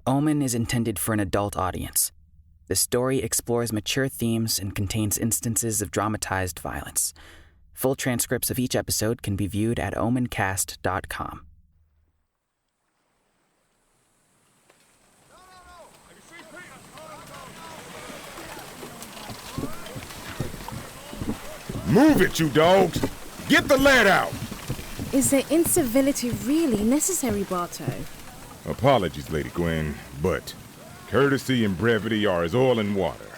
Omen is intended for an adult audience. The story explores mature themes and contains instances of dramatized violence. Full transcripts of each episode can be viewed at omencast.com. Move it, you dogs! Get the lad out! Is there incivility really necessary, Barto? Apologies, Lady Gwen, but courtesy and brevity are as oil and water.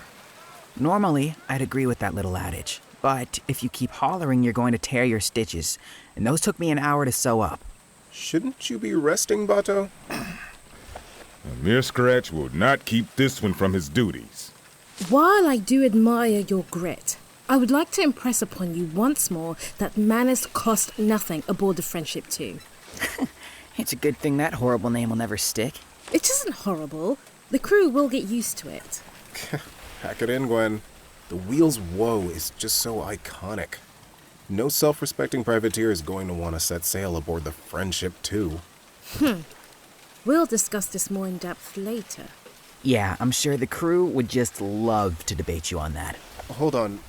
Normally, I'd agree with that little adage, but if you keep hollering, you're going to tear your stitches, and those took me an hour to sew up. Shouldn't you be resting, Bato? A mere scratch will not keep this one from his duties. While I do admire your grit, I would like to impress upon you once more that manners cost nothing aboard the Friendship 2. It's a good thing that horrible name will never stick. It isn't horrible. The crew will get used to it. Pack it in, Gwen. The wheel's woe is just so iconic. No self-respecting privateer is going to want to set sail aboard the Friendship 2. We'll discuss this more in depth later. Yeah, I'm sure the crew would just love to debate you on that. Hold on.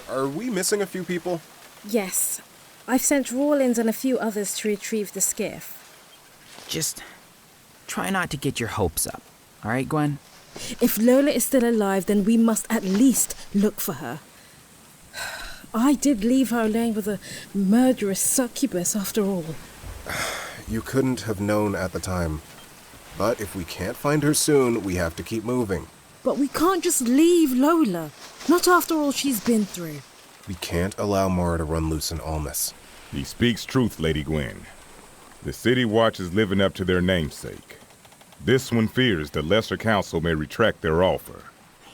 Are we missing a few people? Yes. I've sent Rawlins and a few others to retrieve the skiff. Just try not to get your hopes up. All right, Gwen? If Lola is still alive, then we must at least look for her. I did leave her alone with a murderous succubus after all. You couldn't have known at the time. But if we can't find her soon, we have to keep moving. But we can't just leave Lola. Not after all she's been through. We can't allow Mara to run loose in Almas. He speaks truth, Lady Gwen. The City Watch is living up to their namesake. This one fears the Lesser Council may retract their offer.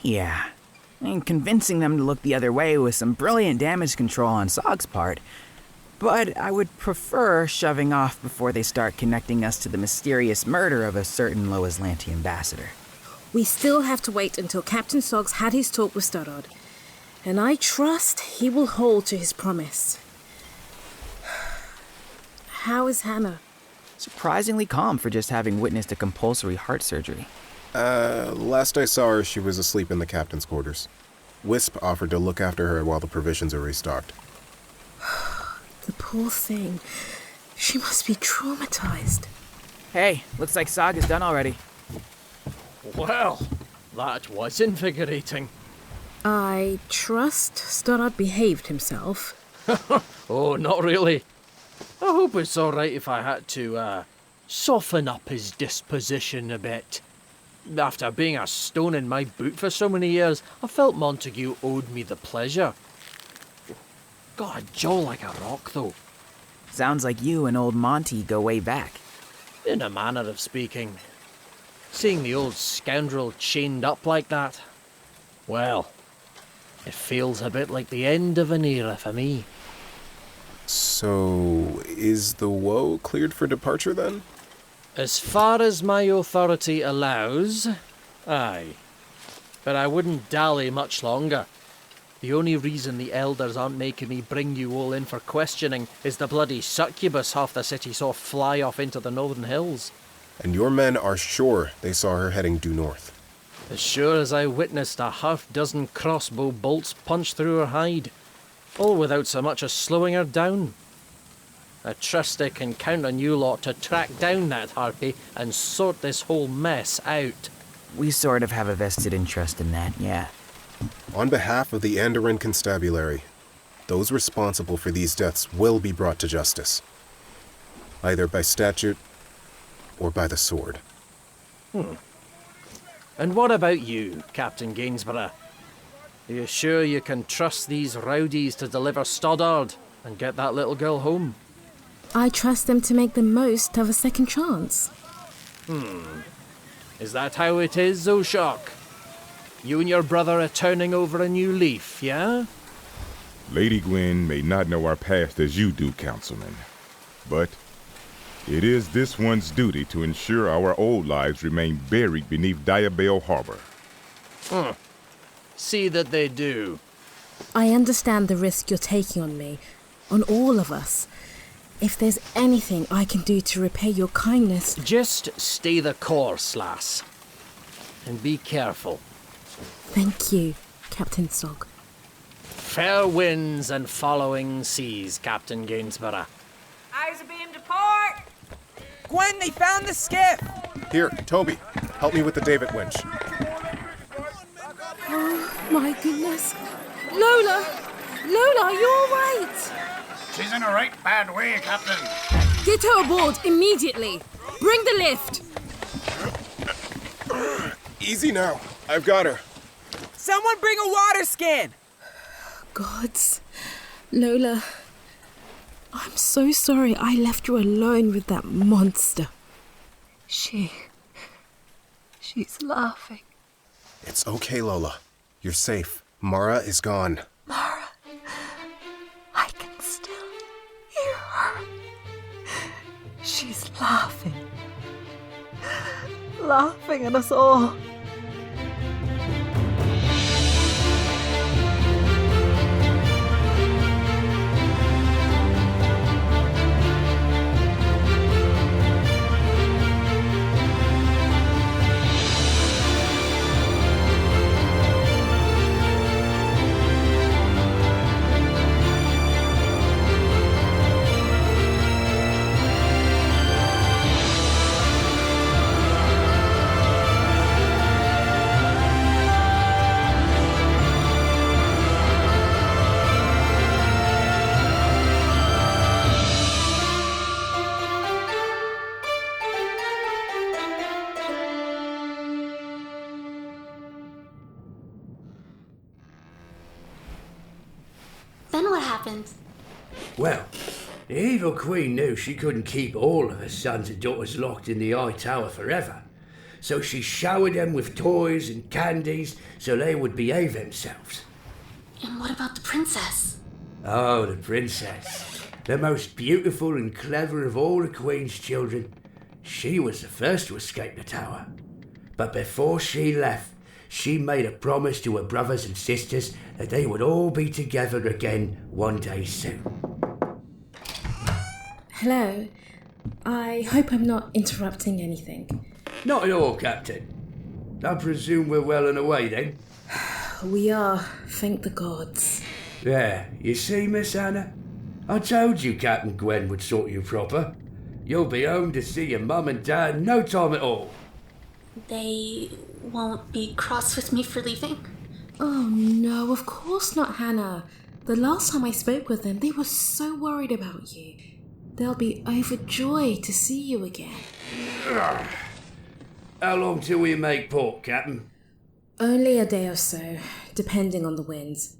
Yeah. And convincing them to look the other way was some brilliant damage control on Sog's part. But I would prefer shoving off before they start connecting us to the mysterious murder of a certain Loislanti ambassador. We still have to wait until Captain Soggs had his talk with Stoddard. And I trust he will hold to his promise. How is Hannah? Surprisingly calm for just having witnessed a compulsory heart surgery. Last I saw her, she was asleep in the captain's quarters. Wisp offered to look after her while the provisions are restocked. The poor thing. She must be traumatized. Hey, looks like Sog is done already. Well, that was invigorating. I trust Stoddard behaved himself. Oh, not really. I hope it's all right if I had to, soften up his disposition a bit. After being a stone in my boot for so many years, I felt Montague owed me the pleasure. Got a jaw like a rock, though. Sounds like you and old Monty go way back. In a manner of speaking. Seeing the old scoundrel chained up like that, well, it feels a bit like the end of an era for me. So, is the woe cleared for departure then? As far as my authority allows, aye. But I wouldn't dally much longer. The only reason the elders aren't making me bring you all in for questioning is the bloody succubus half the city saw fly off into the northern hills. And your men are sure they saw her heading due north? As sure as I witnessed a half-dozen crossbow bolts punch through her hide, all without so much as slowing her down. I trust I can count on you lot to track down that harpy and sort this whole mess out. We sort of have a vested interest in that, yeah. On behalf of the Andoran Constabulary, those responsible for these deaths will be brought to justice. Either by statute or by the sword. And what about you, Captain Gainsborough? Are you sure you can trust these rowdies to deliver Stoddard and get that little girl home? I trust them to make the most of a second chance. Is that how it is, Oshok? You and your brother are turning over a new leaf, yeah? Lady Gwen may not know our past as you do, Councilman, but it is this one's duty to ensure our old lives remain buried beneath Diabell Harbor. See that they do. I understand the risk you're taking on me, on all of us. If there's anything I can do to repay your kindness... Just stay the course, lass. And be careful. Thank you, Captain Sog. Fair winds and following seas, Captain Gainsborough. Eyes abeam to port! Gwen, they found the skiff! Here, Toby, help me with the David winch. Oh, my goodness. Lola! Lola, are you all right? She's in a right bad way, Captain. Get her aboard immediately. Bring the lift. Easy now. I've got her. Someone bring a water skin! Gods. Lola, I'm so sorry I left you alone with that monster. She's laughing. It's okay, Lola. You're safe. Mara is gone. Mara, I can still hear her. She's laughing. Laughing at us all. Then what happened? Well, the evil queen knew she couldn't keep all of her sons and daughters locked in the Eye Tower forever. So she showered them with toys and candies so they would behave themselves. And what about the princess? Oh, the princess. The most beautiful and clever of all the queen's children. She was the first to escape the tower. But before she left, she made a promise to her brothers and sisters that they would all be together again one day soon. Hello. I hope I'm not interrupting anything. Not at all, Captain. I presume we're well on the way then? We are, thank the gods. There, you see, Miss Anna? I told you Captain Gwen would sort you proper. You'll be home to see your mum and dad in no time at all. They won't be cross with me for leaving? Oh no, of course not, Hannah. The last time I spoke with them, they were so worried about you. They'll be overjoyed to see you again. How long till we make port, Captain? Only a day or so, depending on the winds.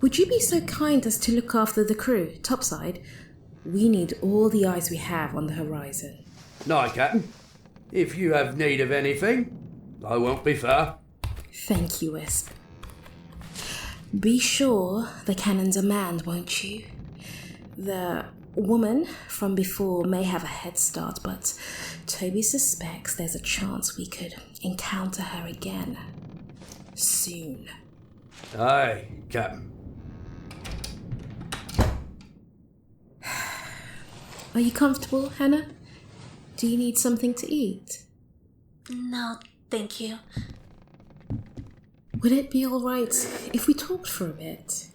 Would you be so kind as to look after the crew, topside? We need all the eyes we have on the horizon. Aye, Captain. If you have need of anything, I won't be far. Thank you, Wisp. Be sure the cannons are manned, won't you? The woman from before may have a head start, but Toby suspects there's a chance we could encounter her again. Soon. Aye, Captain. Are you comfortable, Hannah? Do you need something to eat? No, thank you. Would it be all right if we talked for a bit?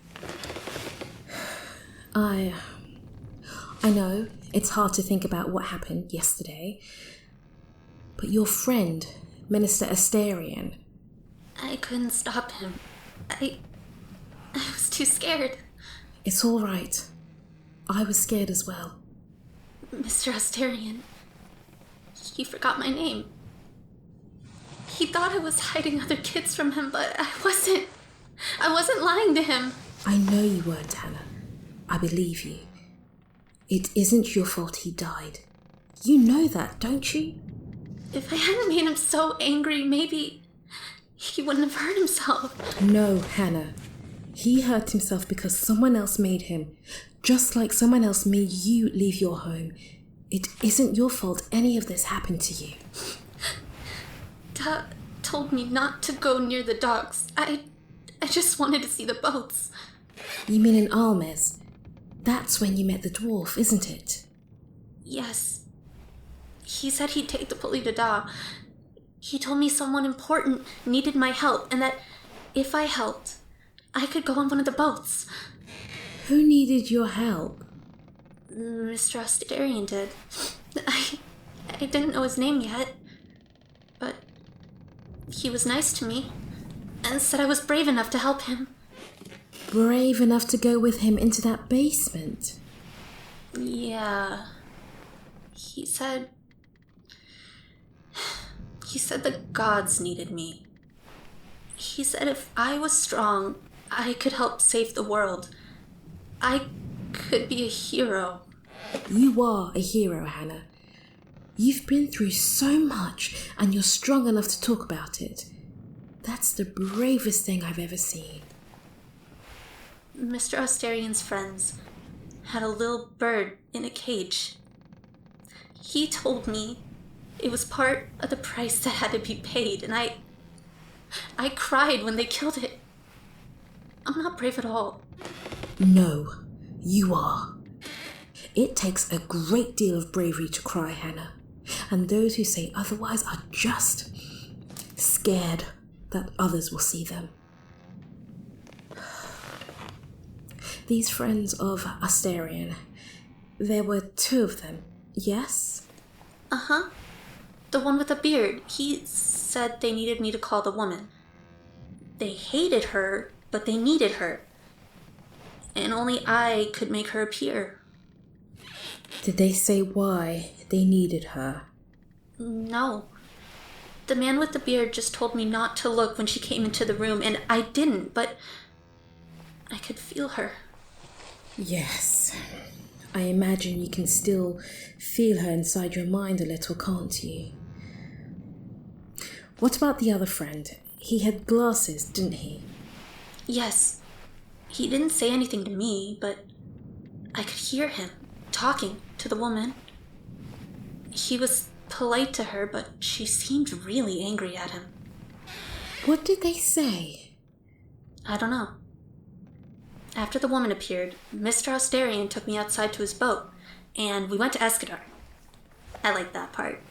I know it's hard to think about what happened yesterday, but your friend, Minister Asterion... I couldn't stop him. I was too scared. It's all right. I was scared as well. Mr. Asterion, he forgot my name. He thought I was hiding other kids from him, but I wasn't. I wasn't lying to him. I know you weren't, Hannah. I believe you. It isn't your fault he died. You know that, don't you? If I hadn't made him so angry, maybe he wouldn't have hurt himself. No, Hannah. He hurt himself because someone else made him, just like someone else made you leave your home. It isn't your fault any of this happened to you. Dad told me not to go near the docks. I just wanted to see the boats. You mean in Almes? That's when you met the dwarf, isn't it? Yes. He said he'd take the pulley to Da. He told me someone important needed my help, and that if I helped, I could go on one of the boats. Who needed your help? Mr. Asterion did. I didn't know his name yet, but he was nice to me and said I was brave enough to help him. Brave enough to go with him into that basement? Yeah. He said the gods needed me. He said if I was strong, I could help save the world. I could be a hero. You are a hero, Hannah. You've been through so much, and you're strong enough to talk about it. That's the bravest thing I've ever seen. Mr. Asterion's friends had a little bird in a cage. He told me it was part of the price that had to be paid, and I cried when they killed it. I'm not brave at all. No, you are. It takes a great deal of bravery to cry, Hannah, and those who say otherwise are just scared that others will see them. These friends of Asterion, there were 2 of them, yes? Uh-huh. The one with the beard. He said they needed me to call the woman. They hated her, but they needed her. And only I could make her appear. Did they say why they needed her? No. The man with the beard just told me not to look when she came into the room, and I didn't, but I could feel her. Yes. I imagine you can still feel her inside your mind a little, can't you? What about the other friend? He had glasses, didn't he? Yes. He didn't say anything to me, but I could hear him talking to the woman. He was polite to her, but she seemed really angry at him. What did they say? I don't know. After the woman appeared, Mr. Asterion took me outside to his boat, and we went to Escadar. I liked that part.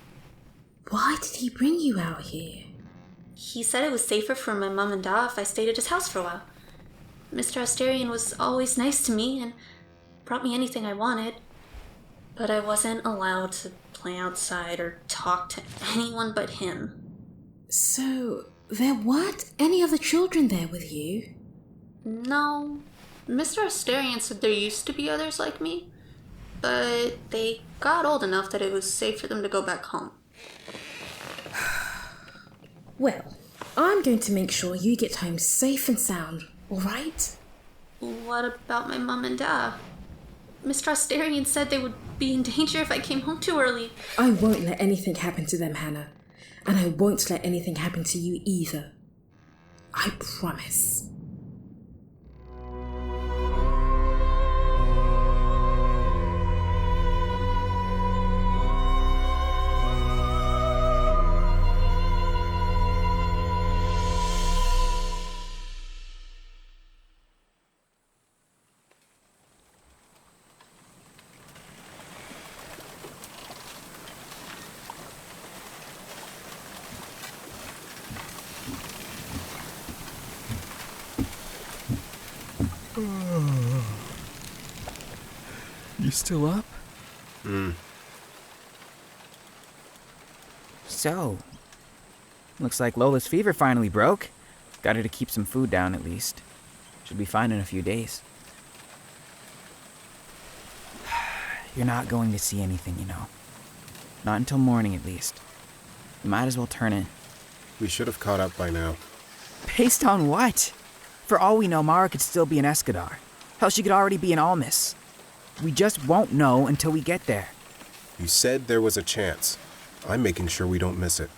Why did he bring you out here? He said it was safer for my mom and dad if I stayed at his house for a while. Mr. Asterion was always nice to me and brought me anything I wanted, but I wasn't allowed to play outside or talk to anyone but him. So, there weren't any other children there with you? No. Mr. Asterion said there used to be others like me, but they got old enough that it was safe for them to go back home. Well, I'm going to make sure you get home safe and sound, all right? What about my mom and dad? Mr. Asterion said they would be in danger if I came home too early. I won't let anything happen to them, Hannah. And I won't let anything happen to you either. I promise. You still up? So, looks like Lola's fever finally broke. Got her to keep some food down at least. Should be fine in a few days. You're not going to see anything, you know. Not until morning at least. You might as well turn in. We should have caught up by now. Based on what? For all we know, Mara could still be in Escadar. Hell, she could already be in Almus. We just won't know until we get there. You said there was a chance. I'm making sure we don't miss it.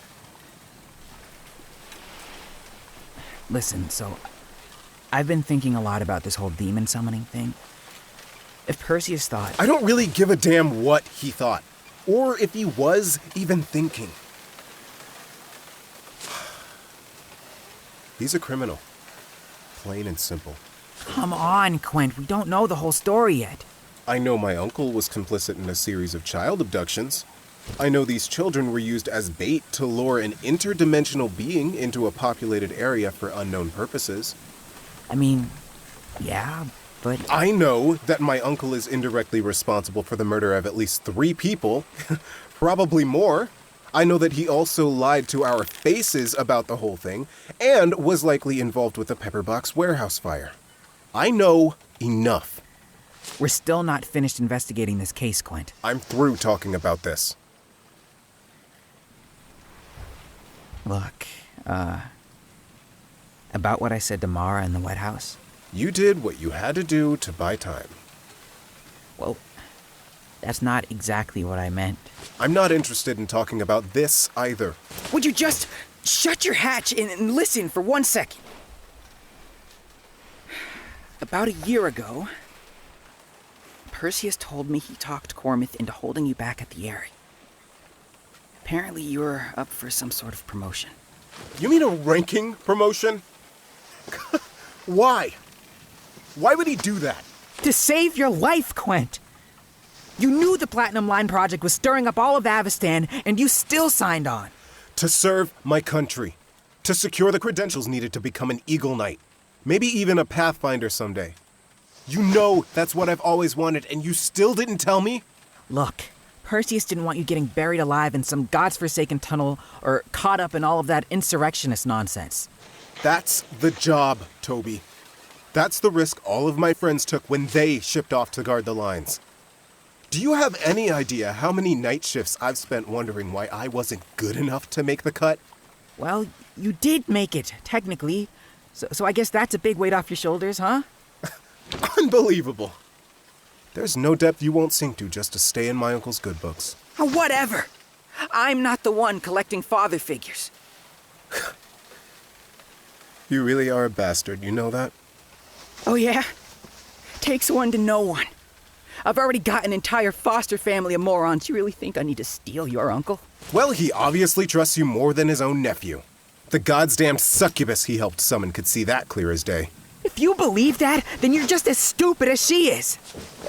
Listen, so I've been thinking a lot about this whole demon summoning thing. If Perseus thought... I don't really give a damn what he thought, or if he was even thinking. He's a criminal. Plain and simple. Come on, Quint, we don't know the whole story yet. I know my uncle was complicit in a series of child abductions. I know these children were used as bait to lure an interdimensional being into a populated area for unknown purposes. I mean, yeah, but... I know that my uncle is indirectly responsible for the murder of at least 3 people, probably more. I know that he also lied to our faces about the whole thing, and was likely involved with the Pepperbox warehouse fire. I know enough. We're still not finished investigating this case, Quint. I'm through talking about this. Look, about what I said to Mara in the White House? You did what you had to do to buy time. Well, that's not exactly what I meant. I'm not interested in talking about this either. Would you just shut your hatch and listen for 1 second? About a year ago, Perseus told me he talked Cormith into holding you back at the Eyrie. Apparently you were up for some sort of promotion. You mean a ranking promotion? Why? Why would he do that? To save your life, Quint! You knew the Platinum Line project was stirring up all of Avestan, and you still signed on. To serve my country. To secure the credentials needed to become an Eagle Knight. Maybe even a Pathfinder someday. You know that's what I've always wanted, and you still didn't tell me? Look, Perseus didn't want you getting buried alive in some god's-forsaken tunnel or caught up in all of that insurrectionist nonsense. That's the job, Toby. That's the risk all of my friends took when they shipped off to guard the lines. Do you have any idea how many night shifts I've spent wondering why I wasn't good enough to make the cut? Well, you did make it, technically. So I guess that's a big weight off your shoulders, huh? Unbelievable. There's no depth you won't sink to just to stay in my uncle's good books. Oh, whatever. I'm not the one collecting father figures. You really are a bastard, you know that? Oh, yeah? Takes one to know one. I've already got an entire foster family of morons. You really think I need to steal your uncle? Well, he obviously trusts you more than his own nephew. The goddamned succubus he helped summon could see that clear as day. If you believe that, then you're just as stupid as she is.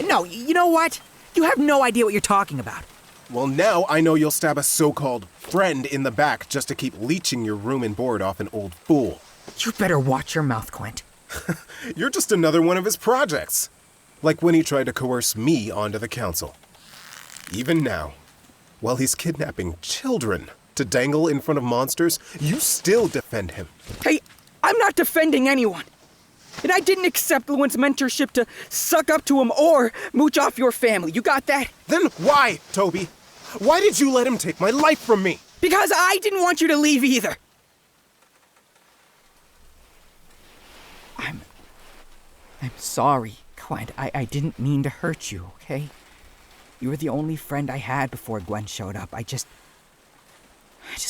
No, you know what? You have no idea what you're talking about. Well, now I know you'll stab a so-called friend in the back just to keep leeching your room and board off an old fool. You better watch your mouth, Quint. You're just another one of his projects. Like when he tried to coerce me onto the council. Even now, while he's kidnapping children to dangle in front of monsters, you still defend him. Hey, I'm not defending anyone. And I didn't accept Lewin's mentorship to suck up to him or mooch off your family. You got that? Then why, Toby? Why did you let him take my life from me? Because I didn't want you to leave either. I'm sorry, Quint. I didn't mean to hurt you, okay? You were the only friend I had before Gwen showed up. I just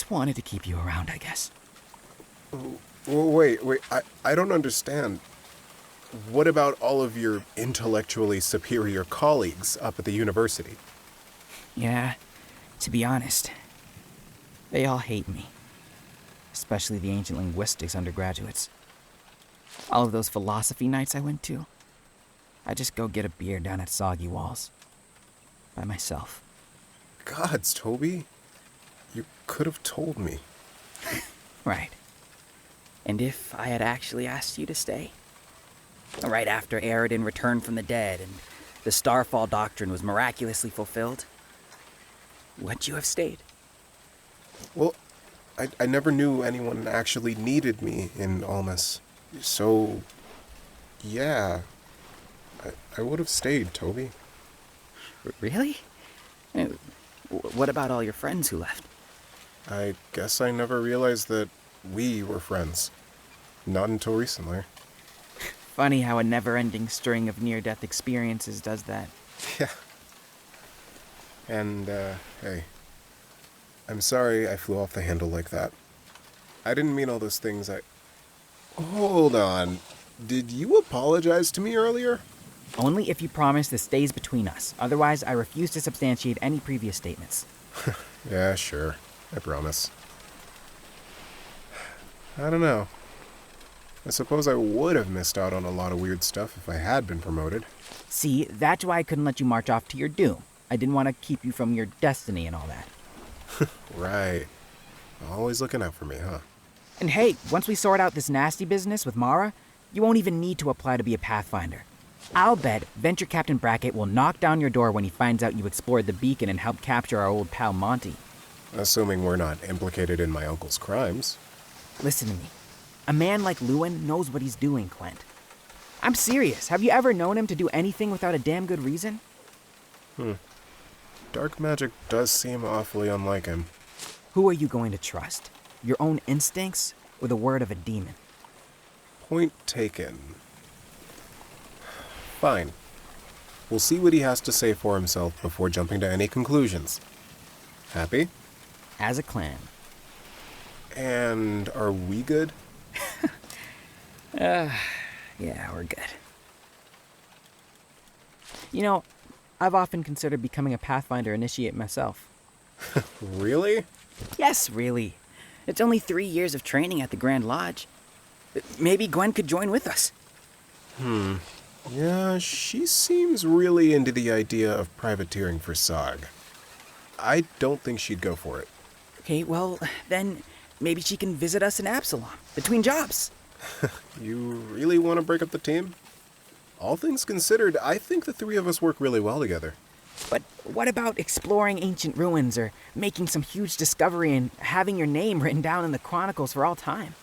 wanted to keep you around, I guess. Wait, I don't understand. What about all of your intellectually superior colleagues up at the university? Yeah, to be honest, they all hate me. Especially the ancient linguistics undergraduates. All of those philosophy nights I went to, I just go get a beer down at Soggy Walls. By myself. Gods, Toby. You could have told me. Right. And if I had actually asked you to stay? Right after Eridan returned from the dead and the Starfall Doctrine was miraculously fulfilled, would you have stayed? Well, I never knew anyone actually needed me in Almas. So, yeah. I would have stayed, Toby. Really? What about all your friends who left? I guess I never realized that we were friends. Not until recently. Funny how a never-ending string of near-death experiences does that. Yeah. And, hey. I'm sorry I flew off the handle like that. I didn't mean all those things Hold on. Did you apologize to me earlier? Only if you promise this stays between us. Otherwise, I refuse to substantiate any previous statements. Yeah, sure. I promise. I don't know. I suppose I would have missed out on a lot of weird stuff if I had been promoted. See, that's why I couldn't let you march off to your doom. I didn't want to keep you from your destiny and all that. Right. Always looking out for me, huh? And hey, once we sort out this nasty business with Mara, you won't even need to apply to be a Pathfinder. I'll bet Venture Captain Brackett will knock down your door when he finds out you explored the beacon and helped capture our old pal Monty. Assuming we're not implicated in my uncle's crimes. Listen to me. A man like Lewin knows what he's doing, Clint. I'm serious. Have you ever known him to do anything without a damn good reason? Dark magic does seem awfully unlike him. Who are you going to trust? Your own instincts or the word of a demon? Point taken. Fine. We'll see what he has to say for himself before jumping to any conclusions. Happy? As a clan. And are we good? Yeah, we're good. You know, I've often considered becoming a Pathfinder initiate myself. Really? Yes, really. It's only 3 years of training at the Grand Lodge. Maybe Gwen could join with us. Yeah, she seems really into the idea of privateering for Sog. I don't think she'd go for it. Okay, well, then maybe she can visit us in Absalom, between jobs. You really want to break up the team? All things considered, I think the three of us work really well together. But what about exploring ancient ruins or making some huge discovery and having your name written down in the chronicles for all time?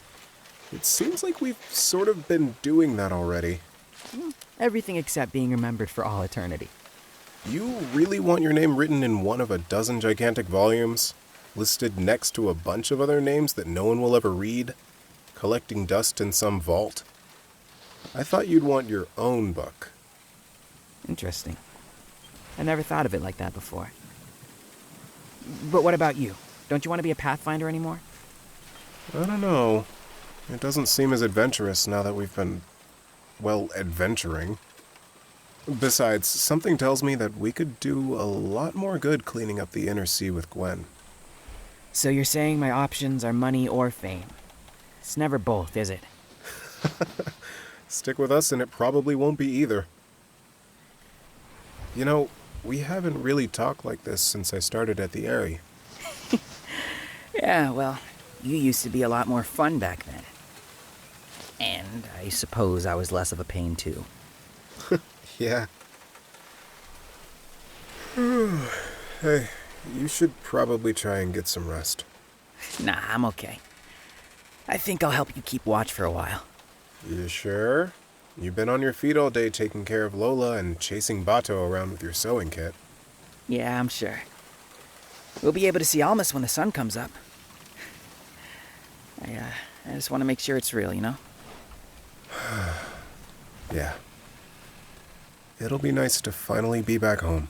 It seems like we've sort of been doing that already. Everything except being remembered for all eternity. You really want your name written in one of a dozen gigantic volumes, listed next to a bunch of other names that no one will ever read, collecting dust in some vault? I thought you'd want your own book. Interesting. I never thought of it like that before. But what about you? Don't you want to be a Pathfinder anymore? I don't know. It doesn't seem as adventurous now that we've been, well, adventuring. Besides, something tells me that we could do a lot more good cleaning up the inner sea with Gwen. So you're saying my options are money or fame? It's never both, is it? Stick with us and it probably won't be either. You know, we haven't really talked like this since I started at the Airy. Yeah, well, you used to be a lot more fun back then. And I suppose I was less of a pain too. Yeah. Hey, you should probably try and get some rest. Nah, I'm okay. I think I'll help you keep watch for a while. You sure? You've been on your feet all day taking care of Lola and chasing Bato around with your sewing kit. Yeah, I'm sure. We'll be able to see Almas when the sun comes up. I just want to make sure it's real, you know? Yeah. It'll be nice to finally be back home.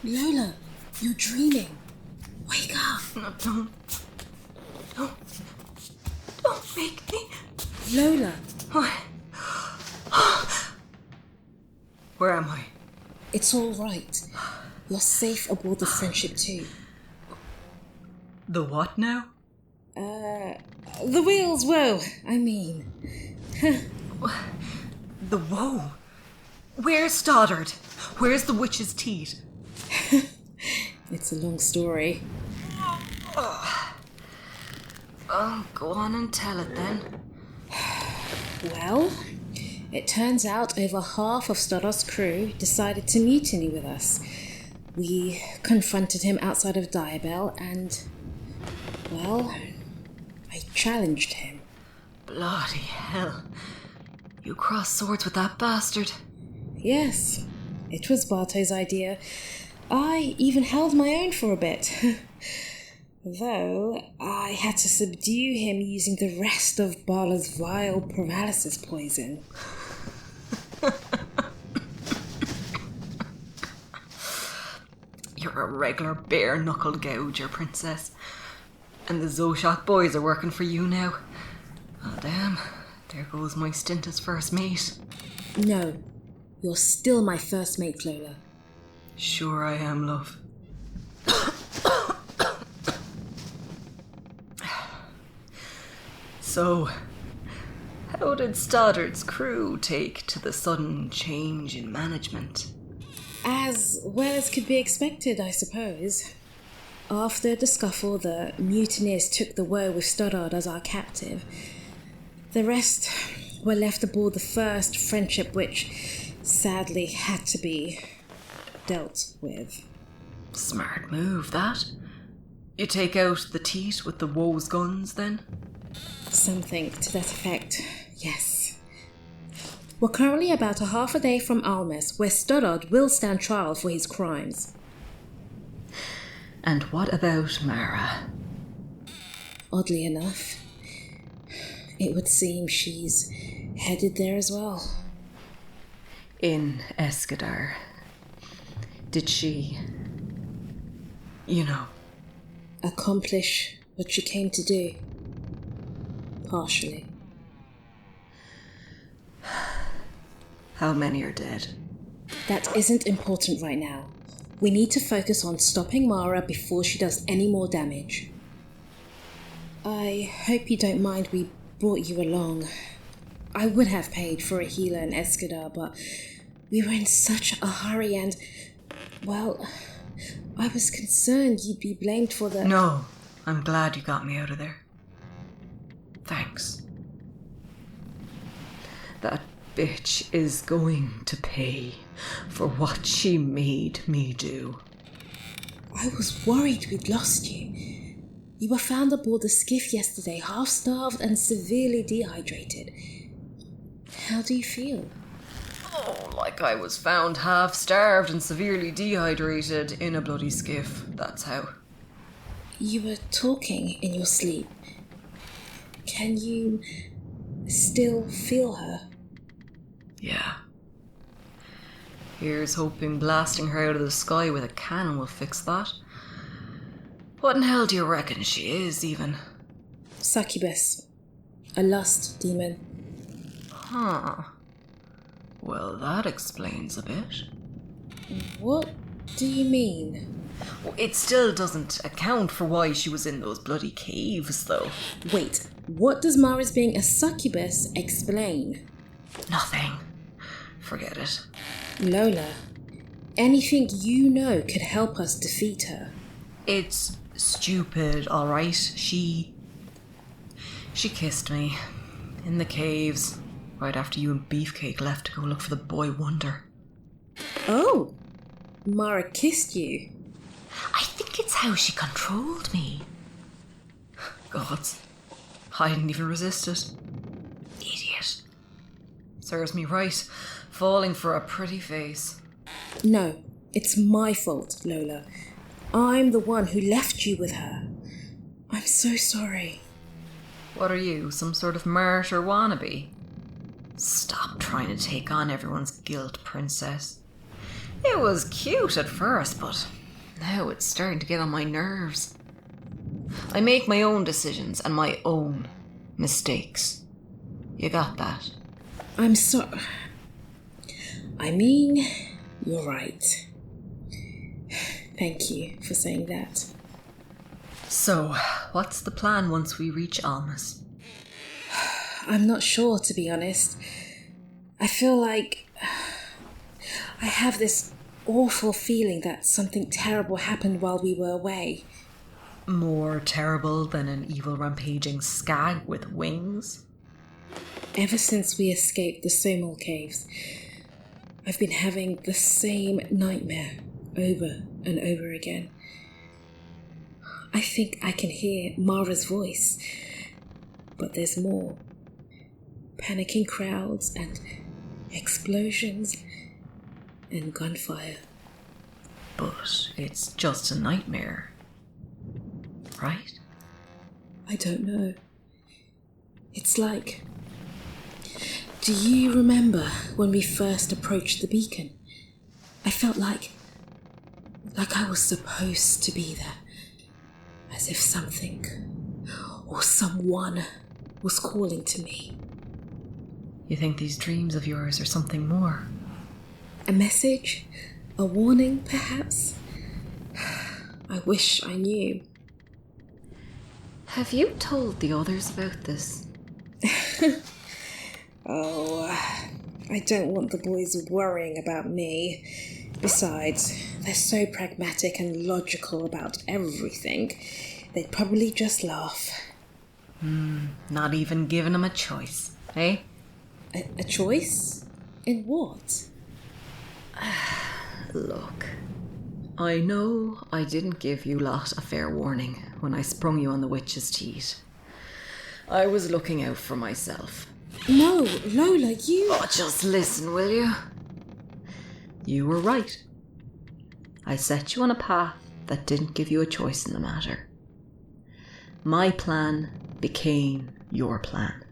Lola, you're dreaming. Wake up. No, don't make me. Lola. Where am I? It's all right. You're safe aboard the Friendship 2. The what now? The wheels, whoa, I mean. The woe? Where's Stoddard? Where's the witch's teat? It's a long story. Oh, go on and tell it then. Well, it turns out over half of Stoddard's crew decided to mutiny with us. We confronted him outside of Diabel and, well, I challenged him. Bloody hell. You crossed swords with that bastard? Yes, it was Barto's idea. I even held my own for a bit. Though I had to subdue him using the rest of Barla's vile paralysis poison. You're a regular bare-knuckled gouger, princess. And the Zoshak boys are working for you now. Oh, damn. There goes my stint as first mate. No, you're still my first mate, Lola. Sure I am, love. So, how did Stoddard's crew take to the sudden change in management? As well as could be expected, I suppose. After the scuffle, the mutineers took the woe with Stoddard as our captive. The rest were left aboard the first Friendship, which sadly had to be dealt with. Smart move, that. You take out the teat with the woe's guns, then? Something to that effect, yes. We're currently about a half a day from Almas, where Stoddard will stand trial for his crimes. And what about Mara? Oddly enough, it would seem she's headed there as well. In Escadar. Did she... accomplish what she came to do? Partially. How many are dead? That isn't important right now. We need to focus on stopping Mara before she does any more damage. I hope you don't mind we brought you along. I would have paid for a healer in Escadar, but we were in such a hurry and, well, I was concerned you'd be blamed for the... No, I'm glad you got me out of there. Thanks. That bitch is going to pay for what she made me do. I was worried we'd lost you. You were found aboard the skiff yesterday, half-starved and severely dehydrated. How do you feel? Oh, like I was found half-starved and severely dehydrated in a bloody skiff, that's how. You were talking in your sleep. Can you still feel her? Yeah. Here's hoping blasting her out of the sky with a cannon will fix that. What in hell do you reckon she is, even? Succubus. A lust demon. Huh. Well, that explains a bit. What do you mean? Well, it still doesn't account for why she was in those bloody caves, though. Wait, what does Mara's being a succubus explain? Nothing. Forget it. Lola, anything you know could help us defeat her. It's stupid, alright? She kissed me in the caves right after you and Beefcake left to go look for the boy wonder. Oh, Mara kissed you. I think it's how she controlled me. Gods, I didn't even resist it. Idiot. Serves me right, falling for a pretty face. No, it's my fault, Lola. I'm the one who left you with her. I'm so sorry. What are you, some sort of martyr wannabe? Stop trying to take on everyone's guilt, princess. It was cute at first, but now it's starting to get on my nerves. I make my own decisions and my own mistakes. You got that? I'm sorry. I mean, you're right. Thank you for saying that. So, what's the plan once we reach Alma's? I'm not sure, to be honest. I feel like I have this awful feeling that something terrible happened while we were away. More terrible than an evil rampaging skag with wings? Ever since we escaped the Somol caves, I've been having the same nightmare over and over again. I think I can hear Mara's voice, but there's more. Panicking crowds and explosions and gunfire. But it's just a nightmare, right? I don't know. It's like... Do you remember when we first approached the beacon? I felt like I was supposed to be there. As if something or someone was calling to me. You think these dreams of yours are something more? A message? A warning, perhaps? I wish I knew. Have you told the others about this? Oh, I don't want the boys worrying about me. Besides, they're so pragmatic and logical about everything. They'd probably just laugh. Not even giving them a choice, eh? A choice? In what? Look, I know I didn't give you lot a fair warning when I sprung you on the witch's teat. I was looking out for myself. No, Lola, you... Oh, just listen, will you? You were right. I set you on a path that didn't give you a choice in the matter. My plan became your plan.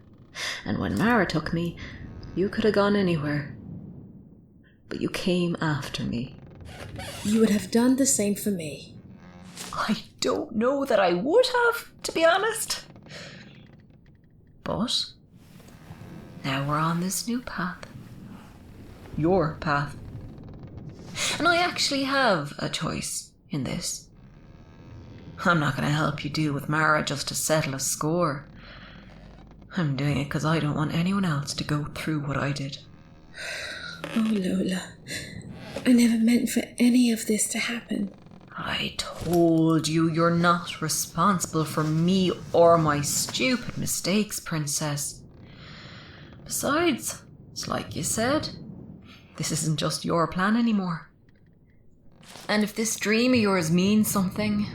And when Mara took me, you could have gone anywhere. But you came after me. You would have done the same for me. I don't know that I would have, to be honest. But now we're on this new path. Your path. And I actually have a choice in this. I'm not going to help you deal with Mara just to settle a score. I'm doing it because I don't want anyone else to go through what I did. Oh, Lola. I never meant for any of this to happen. I told you you're not responsible for me or my stupid mistakes, Princess. Besides, it's like you said, this isn't just your plan anymore. And if this dream of yours means something,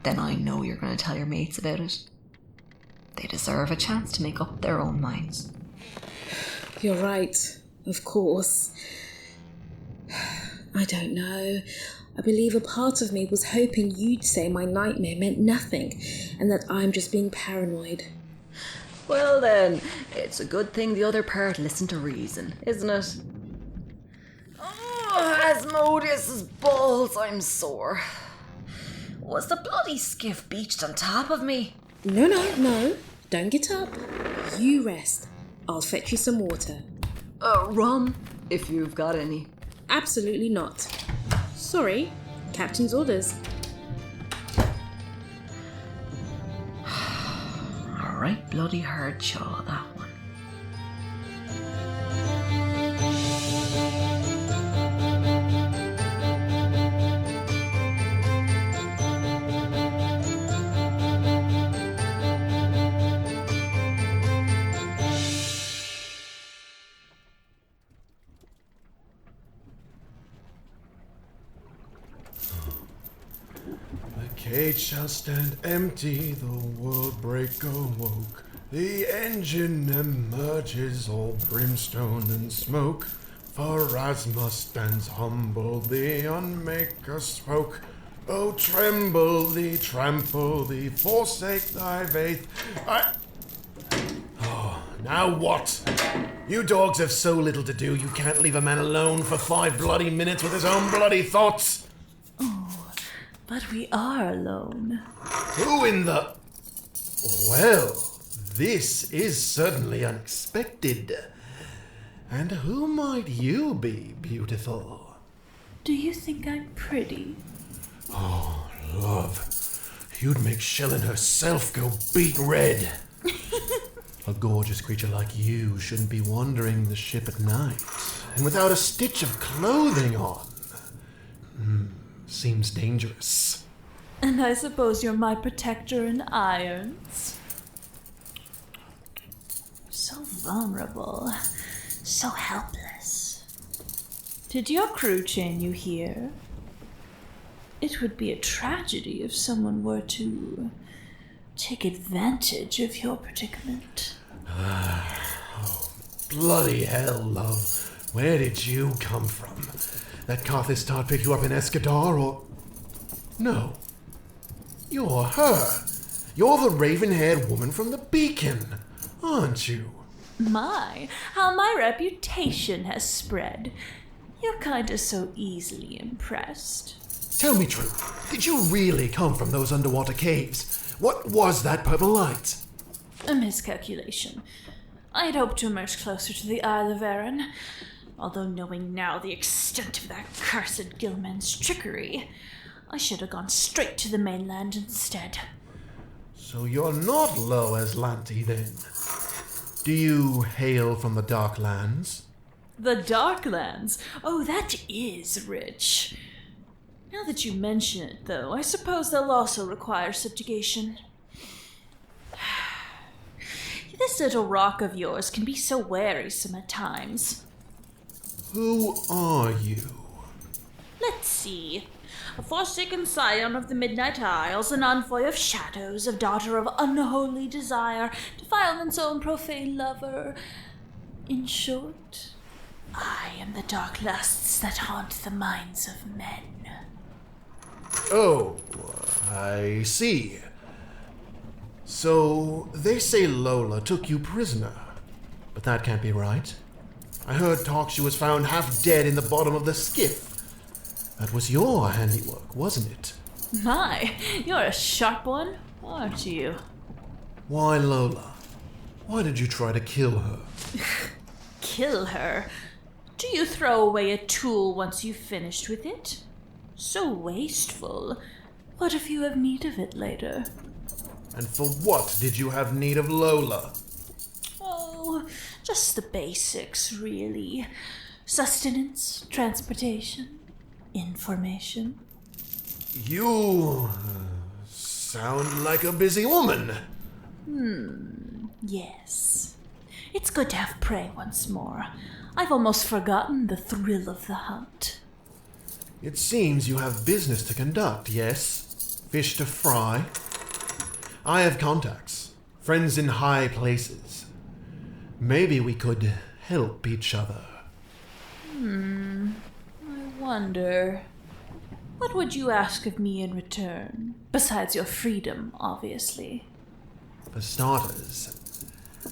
then I know you're going to tell your mates about it. They deserve a chance to make up their own minds. You're right, of course. I don't know. I believe a part of me was hoping you'd say my nightmare meant nothing and that I'm just being paranoid. Well then, it's a good thing the other part listened to reason, isn't it? Oh, Asmodeus's balls, I'm sore. Was the bloody skiff beached on top of me? No. Don't get up. You rest. I'll fetch you some water. Rum, if you've got any. Absolutely not. Sorry, Captain's orders. Alright, bloody hard chaw, that one. The cage shall stand empty, the world break awoke. The engine emerges, all brimstone and smoke. Pharasma stands humble, the unmaker spoke. Oh, tremble thee, trample thee, forsake thy faith. Oh, now what? You dogs have so little to do, you can't leave a man alone for 5 bloody minutes with his own bloody thoughts. Oh, but we are alone. Who in the... Well, this is certainly unexpected. And who might you be, beautiful? Do you think I'm pretty? Oh, love. You'd make Shellen herself go beet red. A gorgeous creature like you shouldn't be wandering the ship at night, and without a stitch of clothing on. Seems dangerous. And I suppose you're my protector in irons. So vulnerable. So helpless. Did your crew chain you here? It would be a tragedy if someone were to take advantage of your predicament. Oh, bloody hell, love. Where did you come from? That Carthistad pick you up in Escadar, or... No. You're her. You're the raven-haired woman from the Beacon, aren't you? My, how my reputation has spread. You're kinda so easily impressed. Tell me true. Did you really come from those underwater caves? What was that purple light? A miscalculation. I had hoped to emerge closer to the Isle of Arran, although knowing now the extent of that cursed Gilman's trickery, I should have gone straight to the mainland instead. So you're not low Aslanti, then? Do you hail from the Darklands? The Darklands? Oh, that is rich. Now that you mention it, though, I suppose they'll also require subjugation. This little rock of yours can be so wearisome at times. Who are you? Let's see. A forsaken scion of the Midnight Isles, an envoy of shadows, a daughter of unholy desire, defilement's own profane lover. In short, I am the dark lusts that haunt the minds of men. Oh, I see. So, they say Lola took you prisoner. But that can't be right. I heard talk she was found half dead in the bottom of the skiff. That was your handiwork, wasn't it? My, you're a sharp one, aren't you? Why Lola? Why did you try to kill her? Kill her? Do you throw away a tool once you've finished with it? So wasteful. What if you have need of it later? And for what did you have need of Lola? Oh, just the basics, really. Sustenance, transportation, information. You sound like a busy woman. Yes. It's good to have prey once more. I've almost forgotten the thrill of the hunt. It seems you have business to conduct, yes? Fish to fry? I have contacts, friends in high places. Maybe we could help each other. I wonder. What would you ask of me in return? Besides your freedom, obviously. For starters,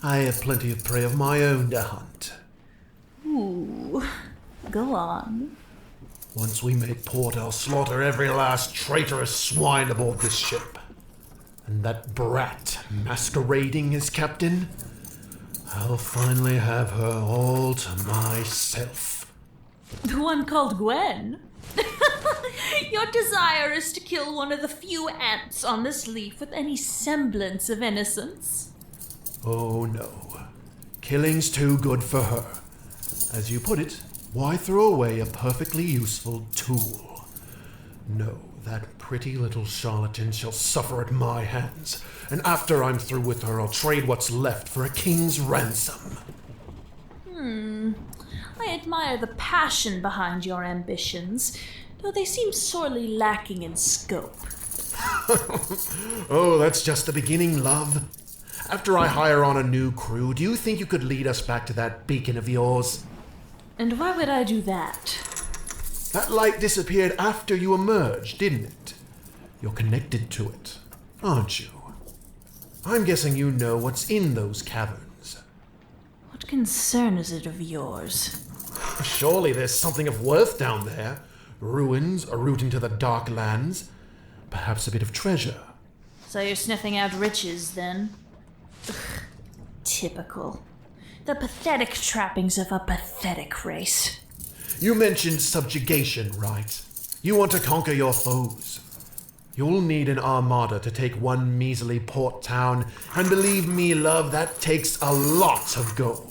I have plenty of prey of my own to hunt. Ooh, go on. Once we make port, I'll slaughter every last traitorous swine aboard this ship. And that brat masquerading as captain, I'll finally have her all to myself. The one called Gwen? Your desire is to kill one of the few ants on this leaf with any semblance of innocence? Oh no. Killing's too good for her. As you put it, why throw away a perfectly useful tool? No, that pretty little charlatan shall suffer at my hands, and after I'm through with her, I'll trade what's left for a king's ransom. I admire the passion behind your ambitions, though they seem sorely lacking in scope. Oh, that's just the beginning, love. After I hire on a new crew, do you think you could lead us back to that beacon of yours? And why would I do that? That light disappeared after you emerged, didn't it? You're connected to it, aren't you? I'm guessing you know what's in those caverns. What concern is it of yours? Surely there's something of worth down there. Ruins, a route into the dark lands. Perhaps a bit of treasure. So you're sniffing out riches, then? Ugh, typical. The pathetic trappings of a pathetic race. You mentioned subjugation, right? You want to conquer your foes. You'll need an armada to take one measly port town, and believe me, love, that takes a lot of gold.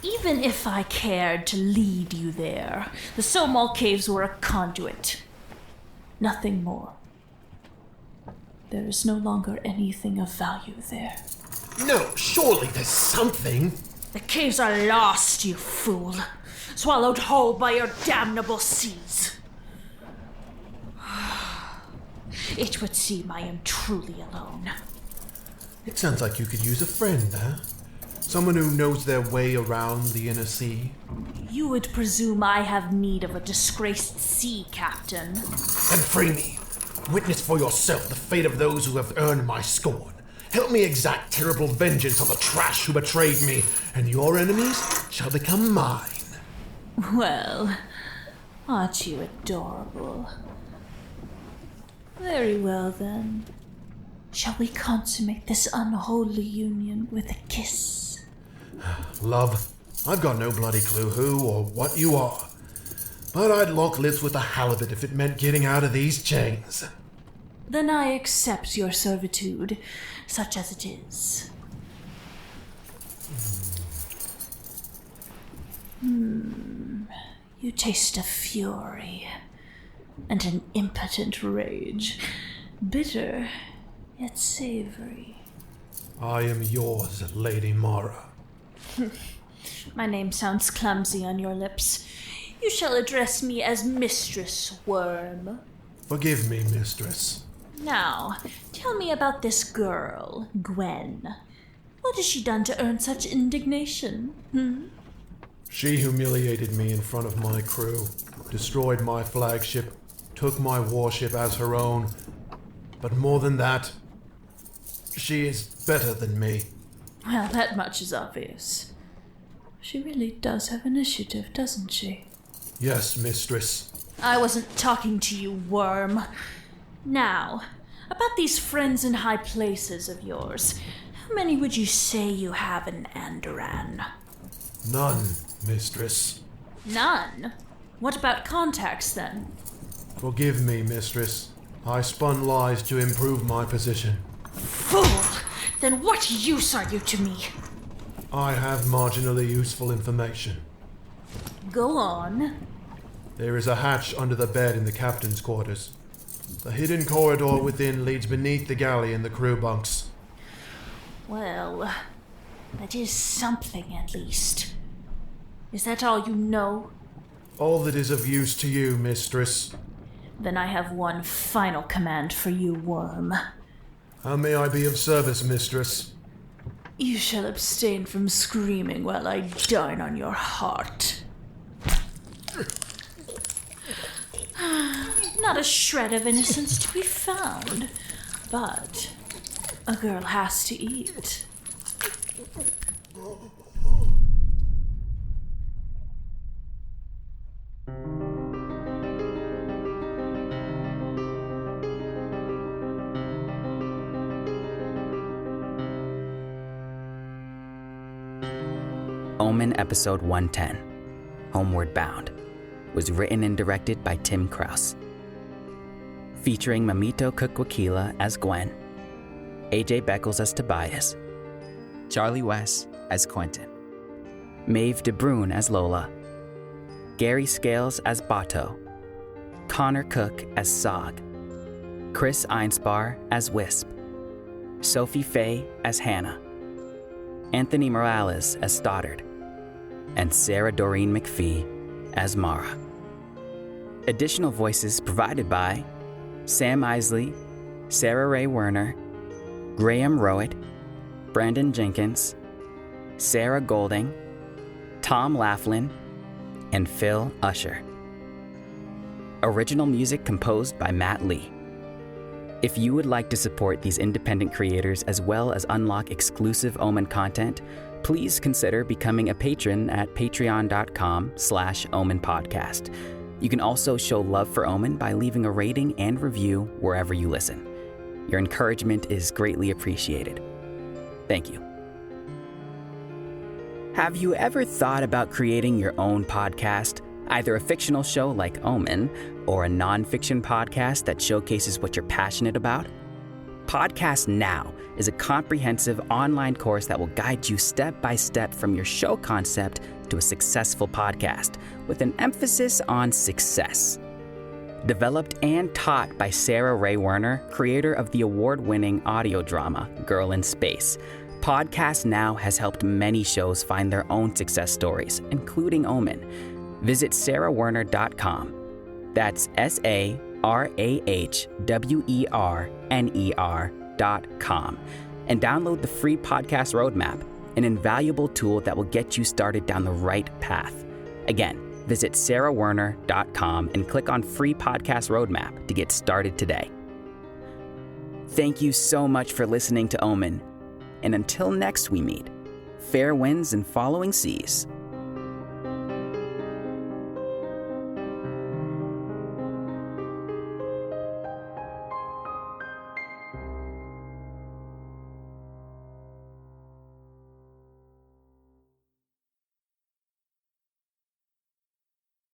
Even if I cared to lead you there, the Somal Caves were a conduit. Nothing more. There is no longer anything of value there. No, surely there's something. The caves are lost, you fool. Swallowed whole by your damnable seas. It would seem I am truly alone. It sounds like you could use a friend, huh? Someone who knows their way around the inner sea. You would presume I have need of a disgraced sea captain. Then free me. Witness for yourself the fate of those who have earned my scorn. Help me exact terrible vengeance on the trash who betrayed me, and your enemies shall become mine. Well, aren't you adorable? Very well, then. Shall we consummate this unholy union with a kiss? Love, I've got no bloody clue who or what you are, but I'd lock lips with a halibut if it meant getting out of these chains. Then I accept your servitude, such as it is. You taste of fury and an impotent rage, bitter yet savory. I am yours, Lady Mara. My name sounds clumsy on your lips. You shall address me as Mistress Worm. Forgive me, mistress. Now, tell me about this girl, Gwen. What has she done to earn such indignation? She humiliated me in front of my crew, destroyed my flagship, took my warship as her own. But more than that, she is better than me. Well, that much is obvious. She really does have initiative, doesn't she? Yes, mistress. I wasn't talking to you, Worm. Now, about these friends in high places of yours, how many would you say you have in Andoran? None, mistress. None? What about contacts, then? Forgive me, mistress. I spun lies to improve my position. Fool! Then what use are you to me? I have marginally useful information. Go on. There is a hatch under the bed in the captain's quarters. The hidden corridor within leads beneath the galley and the crew bunks. Well, that is something at least. Is that all you know? All that is of use to you, mistress. Then I have one final command for you, Worm. How may I be of service, mistress? You shall abstain from screaming while I dine on your heart. Not a shred of innocence to be found, but a girl has to eat. Omen Episode 110, Homeward Bound, was written and directed by Tim Krause. Featuring Mamito Kukwakila as Gwen, AJ Beckles as Tobias, Charlie West as Quentin, Maeve DeBrune as Lola, Gary Scales as Bato, Connor Cook as Sog, Chris Einspar as Wisp, Sophie Faye as Hannah, Anthony Morales as Stoddard, and Sarah Doreen McPhee as Mara. Additional voices provided by Sam Isley, Sarah Ray Werner, Graham Rowett, Brandon Jenkins, Sarah Golding, Tom Laughlin, and Phil Usher. Original music composed by Matt Lee. If you would like to support these independent creators as well as unlock exclusive Omen content, please consider becoming a patron at patreon.com/omenpodcast. You can also show love for Omen by leaving a rating and review wherever you listen. Your encouragement is greatly appreciated. Thank you. Have you ever thought about creating your own podcast? Either a fictional show like Omen or a nonfiction podcast that showcases what you're passionate about? Podcast Now is a comprehensive online course that will guide you step by step from your show concept to a successful podcast, with an emphasis on success. Developed and taught by Sarah Ray Werner, creator of the award-winning audio drama Girl in Space, Podcast Now has helped many shows find their own success stories, including Omen. Visit sarahwerner.com. That's SARAHWERNER.com, and download the free podcast roadmap, an invaluable tool that will get you started down the right path. Again, visit sarahwerner.com and click on free podcast roadmap to get started today. Thank you so much for listening to Omen, and until next we meet, fair winds and following seas.